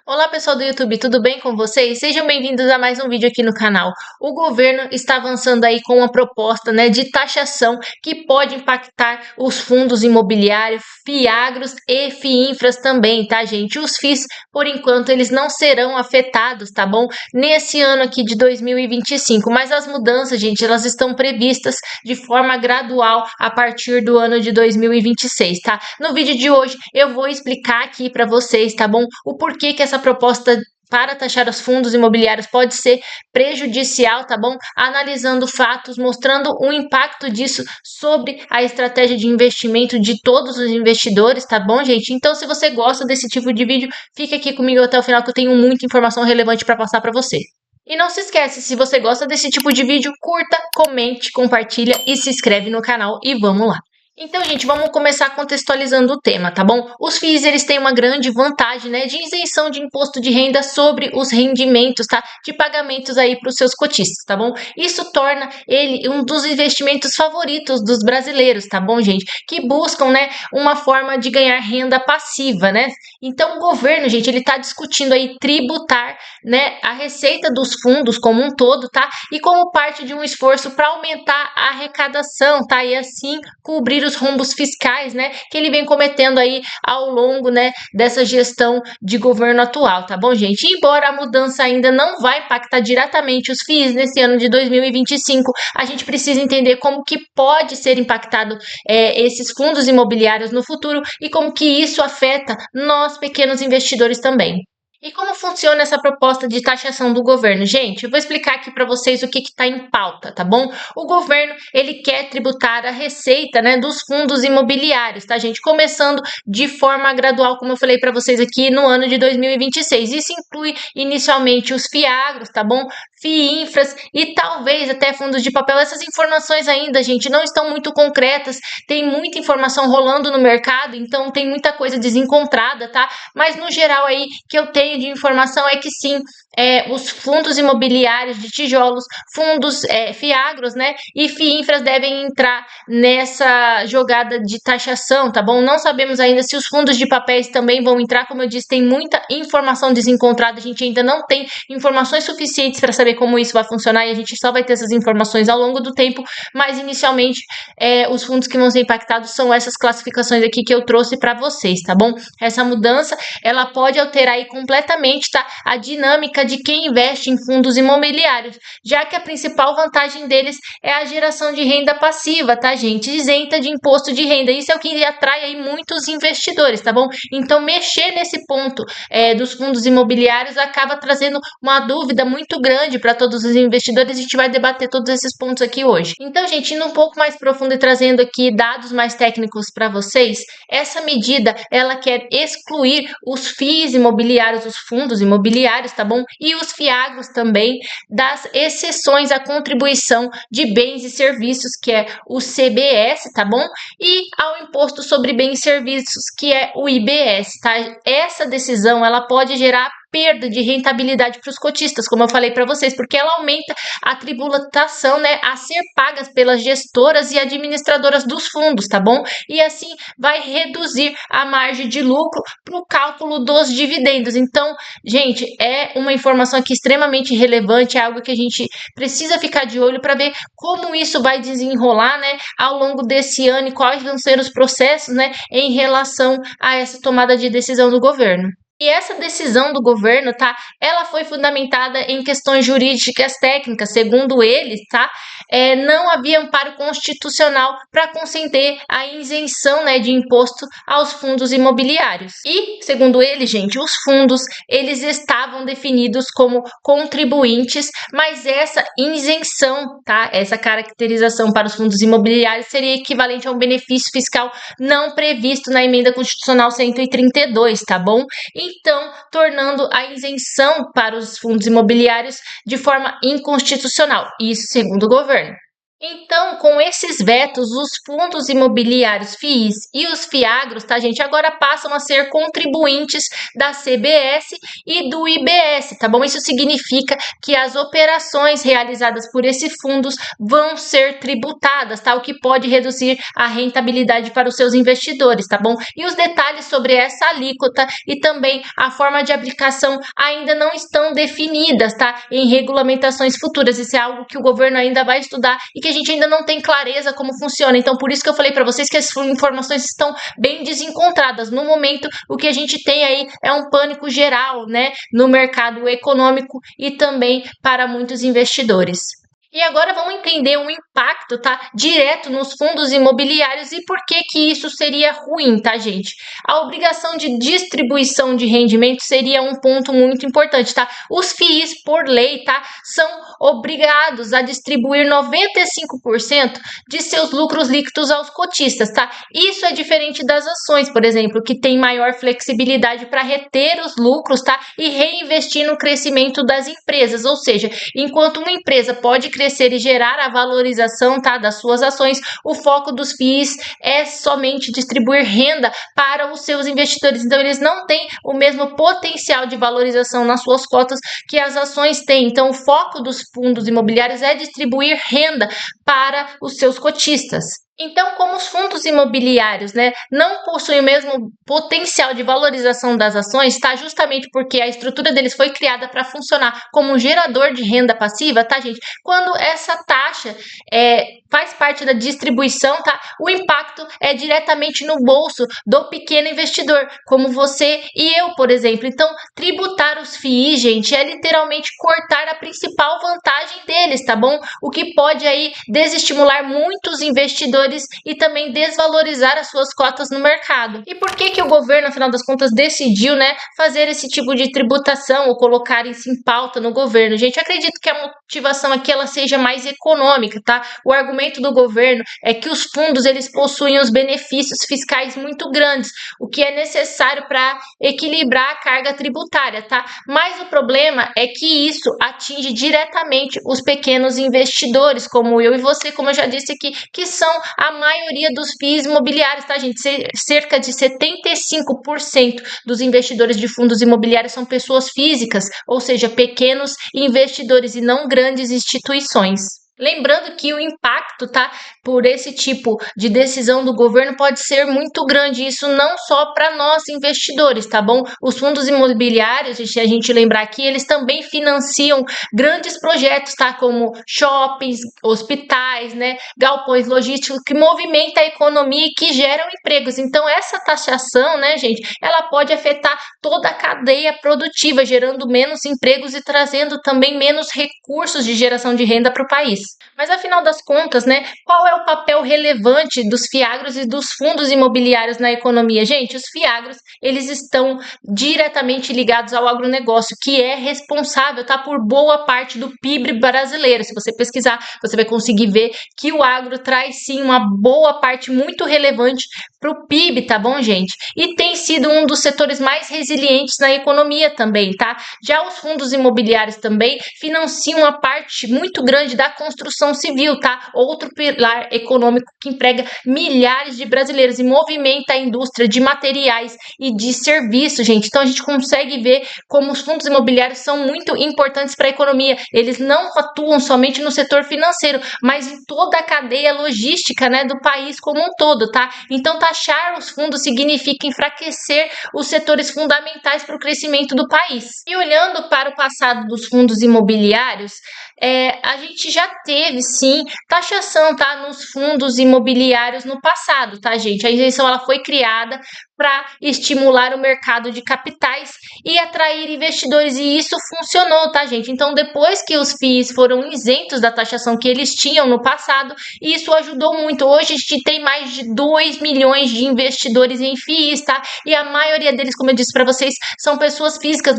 Olá pessoal do YouTube, tudo bem com vocês? Sejam bem-vindos a mais um vídeo aqui no canal. O governo está avançando aí com uma proposta, de taxação que pode impactar os fundos imobiliários, FIAGROS e FIINFRAS também, tá gente? Os FIIs, por enquanto, eles não serão afetados, tá bom? Nesse ano aqui de 2025, mas as mudanças, gente, elas estão previstas de forma gradual a partir do ano de 2026, tá? No vídeo de hoje eu vou explicar aqui para vocês, tá bom? O porquê que essa proposta para taxar os fundos imobiliários pode ser prejudicial, tá bom? Analisando fatos, mostrando o impacto disso sobre a estratégia de investimento de todos os investidores, tá bom, gente? Então, se você gosta desse tipo de vídeo, fica aqui comigo até o final que eu tenho muita informação relevante para passar para você. E não se esquece, se você gosta desse tipo de vídeo, curta, comente, compartilha e se inscreve no canal e vamos lá. Então, gente, vamos começar contextualizando o tema, tá bom? Os FIIs, eles têm uma grande vantagem, de isenção de imposto de renda sobre os rendimentos, tá? De pagamentos aí para os seus cotistas, tá bom? Isso torna ele um dos investimentos favoritos dos brasileiros, tá bom, gente? Que buscam, uma forma de ganhar renda passiva, Então, o governo, gente, ele tá discutindo aí tributar, a receita dos fundos como um todo, tá? E como parte de um esforço para aumentar a arrecadação, tá? E assim cobrir os rombos fiscais, que ele vem cometendo aí ao longo, dessa gestão de governo atual, tá bom, gente? Embora a mudança ainda não vai impactar diretamente os FIIs nesse ano de 2025, a gente precisa entender como que pode ser impactado esses fundos imobiliários no futuro e como que isso afeta nós, pequenos investidores também. E como funciona essa proposta de taxação do governo? Gente, eu vou explicar aqui para vocês o que está em pauta, tá bom? O governo, ele quer tributar a receita, dos fundos imobiliários, tá, gente? Começando de forma gradual, como eu falei para vocês aqui, no ano de 2026. Isso inclui inicialmente os FIAGROS, tá bom? FIINFRAS e talvez até fundos de papel. Essas informações ainda, gente, não estão muito concretas. Tem muita informação rolando no mercado, então tem muita coisa desencontrada, tá? Mas no geral aí que eu tenho de informação é que sim, os fundos imobiliários de tijolos, fundos FIAGROS, e FIINFRAS devem entrar nessa jogada de taxação, tá bom? Não sabemos ainda se os fundos de papéis também vão entrar, como eu disse, tem muita informação desencontrada, a gente ainda não tem informações suficientes para saber como isso vai funcionar e a gente só vai ter essas informações ao longo do tempo, mas inicialmente os fundos que vão ser impactados são essas classificações aqui que eu trouxe para vocês, tá bom? Essa mudança, ela pode alterar aí completamente, tá, a dinâmica de quem investe em fundos imobiliários, já que a principal vantagem deles é a geração de renda passiva, tá, gente? Isenta de imposto de renda. Isso é o que atrai aí muitos investidores, tá bom? Então, mexer nesse ponto dos fundos imobiliários acaba trazendo uma dúvida muito grande para todos os investidores. A gente vai debater todos esses pontos aqui hoje. Então, gente, indo um pouco mais profundo e trazendo aqui dados mais técnicos para vocês, essa medida, ela quer excluir os FIIs imobiliários, os fundos imobiliários, tá bom? E os FIAGROS também, das exceções à contribuição de bens e serviços, que é o CBS, tá bom? E ao imposto sobre bens e serviços, que é o IBS, tá? Essa decisão, ela pode gerar perda de rentabilidade para os cotistas, como eu falei para vocês, porque ela aumenta a tributação, a ser pagas pelas gestoras e administradoras dos fundos, tá bom? E assim vai reduzir a margem de lucro para o cálculo dos dividendos. Então, gente, é uma informação aqui extremamente relevante, é algo que a gente precisa ficar de olho para ver como isso vai desenrolar, ao longo desse ano e quais vão ser os processos, em relação a essa tomada de decisão do governo. E essa decisão do governo, tá? Ela foi fundamentada em questões jurídicas técnicas, segundo eles, tá? Não havia amparo constitucional para conceder a isenção, de imposto aos fundos imobiliários. E, segundo eles, gente, os fundos, eles estavam definidos como contribuintes, mas essa isenção, tá? Essa caracterização para os fundos imobiliários seria equivalente a um benefício fiscal não previsto na emenda constitucional 132, tá bom? Então, tornando a isenção para os fundos imobiliários de forma inconstitucional, isso segundo o governo. Então, com esses vetos, os fundos imobiliários FIIs e os FIAGROS, tá, gente, agora passam a ser contribuintes da CBS e do IBS, tá bom? Isso significa que as operações realizadas por esses fundos vão ser tributadas, tá? O que pode reduzir a rentabilidade para os seus investidores, tá bom? E os detalhes sobre essa alíquota e também a forma de aplicação ainda não estão definidas, tá? Em regulamentações futuras. Isso é algo que o governo ainda vai estudar e que a gente ainda não tem clareza como funciona. Então, por isso que eu falei para vocês que as informações estão bem desencontradas. No momento, o que a gente tem aí é um pânico geral, né, no mercado econômico e também para muitos investidores. E agora vamos entender o impacto, tá, direto nos fundos imobiliários e por que que isso seria ruim, tá, gente? A obrigação de distribuição de rendimento seria um ponto muito importante, tá? Os FIIs, por lei, tá, são obrigados a distribuir 95% de seus lucros líquidos aos cotistas, tá? Isso é diferente das ações, por exemplo, que tem maior flexibilidade para reter os lucros, tá, e reinvestir no crescimento das empresas, ou seja, enquanto uma empresa pode crescer e gerar a valorização, tá, das suas ações, o foco dos FIIs é somente distribuir renda para os seus investidores. Então, eles não têm o mesmo potencial de valorização nas suas cotas que as ações têm. Então, o foco dos fundos imobiliários é distribuir renda para os seus cotistas. Então, como os fundos imobiliários, né, não possuem o mesmo potencial de valorização das ações, tá? Justamente porque a estrutura deles foi criada para funcionar como um gerador de renda passiva, tá, gente? Quando essa taxa faz parte da distribuição, tá? O impacto é diretamente no bolso do pequeno investidor, como você e eu, por exemplo. Então, tributar os FIIs, gente, é literalmente cortar a principal vantagem deles, tá bom? O que pode aí desestimular muitos investidores e também desvalorizar as suas cotas no mercado. E por que que o governo, afinal das contas, decidiu, né, fazer esse tipo de tributação ou colocar isso em pauta no governo? Gente, eu acredito que a motivação aqui ela seja mais econômica, tá? O argumento do governo é que os fundos eles possuem os benefícios fiscais muito grandes, o que é necessário para equilibrar a carga tributária, tá? Mas o problema é que isso atinge diretamente os pequenos investidores, como eu e você, como eu já disse aqui, que são a maioria dos FIIs imobiliários, tá, gente? Cerca de 75% dos investidores de fundos imobiliários são pessoas físicas, ou seja, pequenos investidores e não grandes instituições. Lembrando que o impacto, tá, por esse tipo de decisão do governo pode ser muito grande, isso não só para nós investidores, tá bom? Os fundos imobiliários, se a gente lembrar aqui, eles também financiam grandes projetos, tá, como shoppings, hospitais, né, galpões logísticos que movimentam a economia e que geram empregos. Então essa taxação, né, gente, ela pode afetar toda a cadeia produtiva, gerando menos empregos e trazendo também menos recursos de geração de renda para o país. Mas afinal das contas, né, qual é o papel relevante dos fiagros e dos fundos imobiliários na economia? Gente, os fiagros, eles estão diretamente ligados ao agronegócio, que é responsável, tá, por boa parte do PIB brasileiro. Se você pesquisar, você vai conseguir ver que o agro traz sim uma boa parte muito relevante para o PIB, tá bom, gente? E tem sido um dos setores mais resilientes na economia também, tá? Já os fundos imobiliários também financiam uma parte muito grande da construção civil, tá? Outro pilar econômico que emprega milhares de brasileiros e movimenta a indústria de materiais e de serviços, gente. Então a gente consegue ver como os fundos imobiliários são muito importantes para a economia. Eles não atuam somente no setor financeiro, mas em toda a cadeia logística, né, do país como um todo, tá? Então taxar os fundos significa enfraquecer os setores fundamentais para o crescimento do país. E olhando para o passado dos fundos imobiliários, a gente já teve sim taxação, tá, nos fundos imobiliários no passado, tá, gente? A isenção ela foi criada para estimular o mercado de capitais e atrair investidores, e isso funcionou, tá, gente? Então, depois que os FIIs foram isentos da taxação que eles tinham no passado, isso ajudou muito. Hoje a gente tem mais de 2 milhões de investidores em FIIs, tá? E a maioria deles, como eu disse para vocês, são pessoas físicas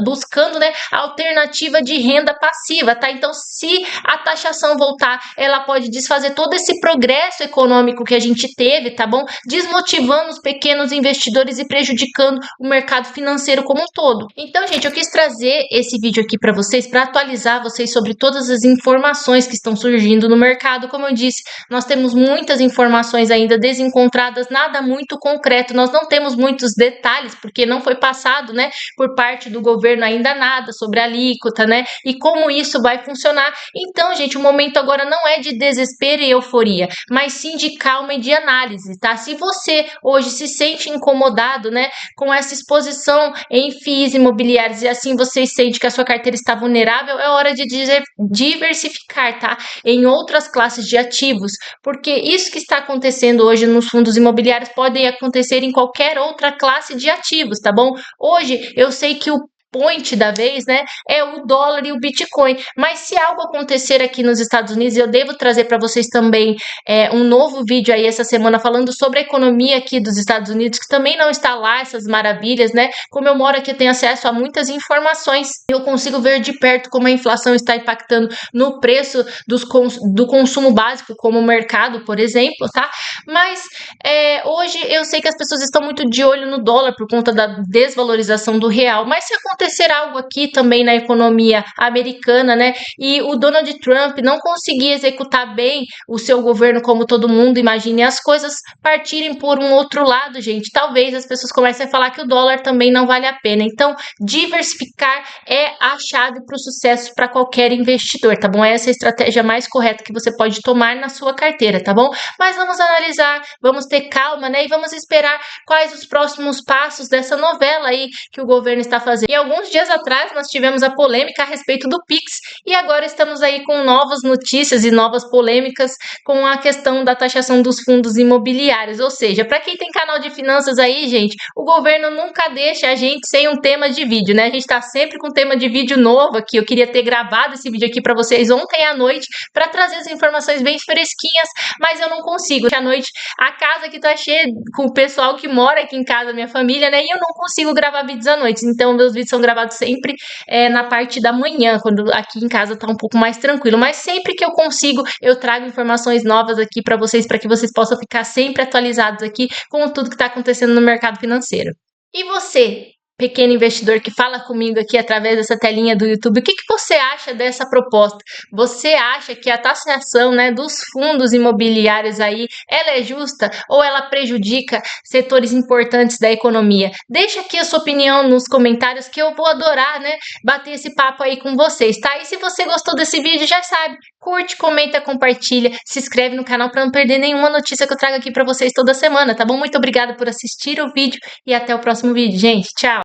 buscando, né, alternativa de renda passiva, tá? Então, se a taxação voltar, ela pode desfazer todo esse progresso econômico que a gente teve, tá bom? Desmotivando os pequenos investidores e prejudicando o mercado financeiro como um todo. Então, gente, eu quis trazer esse vídeo aqui para vocês, para atualizar vocês sobre todas as informações que estão surgindo no mercado. Como eu disse, nós temos muitas informações ainda desencontradas, nada muito concreto, nós não temos muitos detalhes, porque não foi passado, né, por parte do governo ainda nada sobre a alíquota, né, e como isso vai funcionar. Então, gente, o momento agora não é de desespero e euforia, mas sim de calma e de análise, tá? Se você hoje se sente incomodado, né, com essa exposição em FIIs imobiliários e assim você sente que a sua carteira está vulnerável, é hora de diversificar, tá? Em outras classes de ativos, porque isso que está acontecendo hoje nos fundos imobiliários pode acontecer em qualquer outra classe de ativos, tá bom? Hoje eu sei que o point da vez, né, é o dólar e o Bitcoin, mas se algo acontecer aqui nos Estados Unidos, eu devo trazer para vocês também um novo vídeo aí essa semana falando sobre a economia aqui dos Estados Unidos, que também não está lá essas maravilhas, né, como eu moro aqui eu tenho acesso a muitas informações, eu consigo ver de perto como a inflação está impactando no preço do consumo básico, como o mercado, por exemplo, tá, mas hoje eu sei que as pessoas estão muito de olho no dólar por conta da desvalorização do real, mas se acontecer algo aqui também na economia americana, né, e o Donald Trump não conseguir executar bem o seu governo como todo mundo imagina, e as coisas partirem por um outro lado, gente, talvez as pessoas comecem a falar que o dólar também não vale a pena. Então, diversificar é a chave para o sucesso para qualquer investidor, tá bom? Essa é a estratégia mais correta que você pode tomar na sua carteira, tá bom? Mas vamos analisar, vamos ter calma, né, e vamos esperar quais os próximos passos dessa novela aí que o governo está fazendo. E alguns dias atrás nós tivemos a polêmica a respeito do Pix e agora estamos aí com novas notícias e novas polêmicas com a questão da taxação dos fundos imobiliários. Ou seja, para quem tem canal de finanças aí, gente, o governo nunca deixa a gente sem um tema de vídeo, né? A gente tá sempre com tema de vídeo novo aqui. Eu queria ter gravado esse vídeo aqui para vocês ontem à noite para trazer as informações bem fresquinhas, mas eu não consigo. À noite a casa aqui tá cheia com o pessoal que mora aqui em casa, minha família, né? E eu não consigo gravar vídeos à noite. Então meus vídeos são gravados sempre na parte da manhã, quando aqui em casa tá um pouco mais tranquilo. Mas sempre que eu consigo, eu trago informações novas aqui para que vocês possam ficar sempre atualizados aqui com tudo que tá acontecendo no mercado financeiro. E você, pequeno investidor que fala comigo aqui através dessa telinha do YouTube, o que você acha dessa proposta? Você acha que a taxação, né, dos fundos imobiliários aí, ela é justa ou ela prejudica setores importantes da economia? Deixa aqui a sua opinião nos comentários que eu vou adorar, né, bater esse papo aí com vocês, tá? E se você gostou desse vídeo, já sabe, curte, comenta, compartilha, se inscreve no canal para não perder nenhuma notícia que eu trago aqui para vocês toda semana, tá bom? Muito obrigada por assistir o vídeo e até o próximo vídeo, gente. Tchau!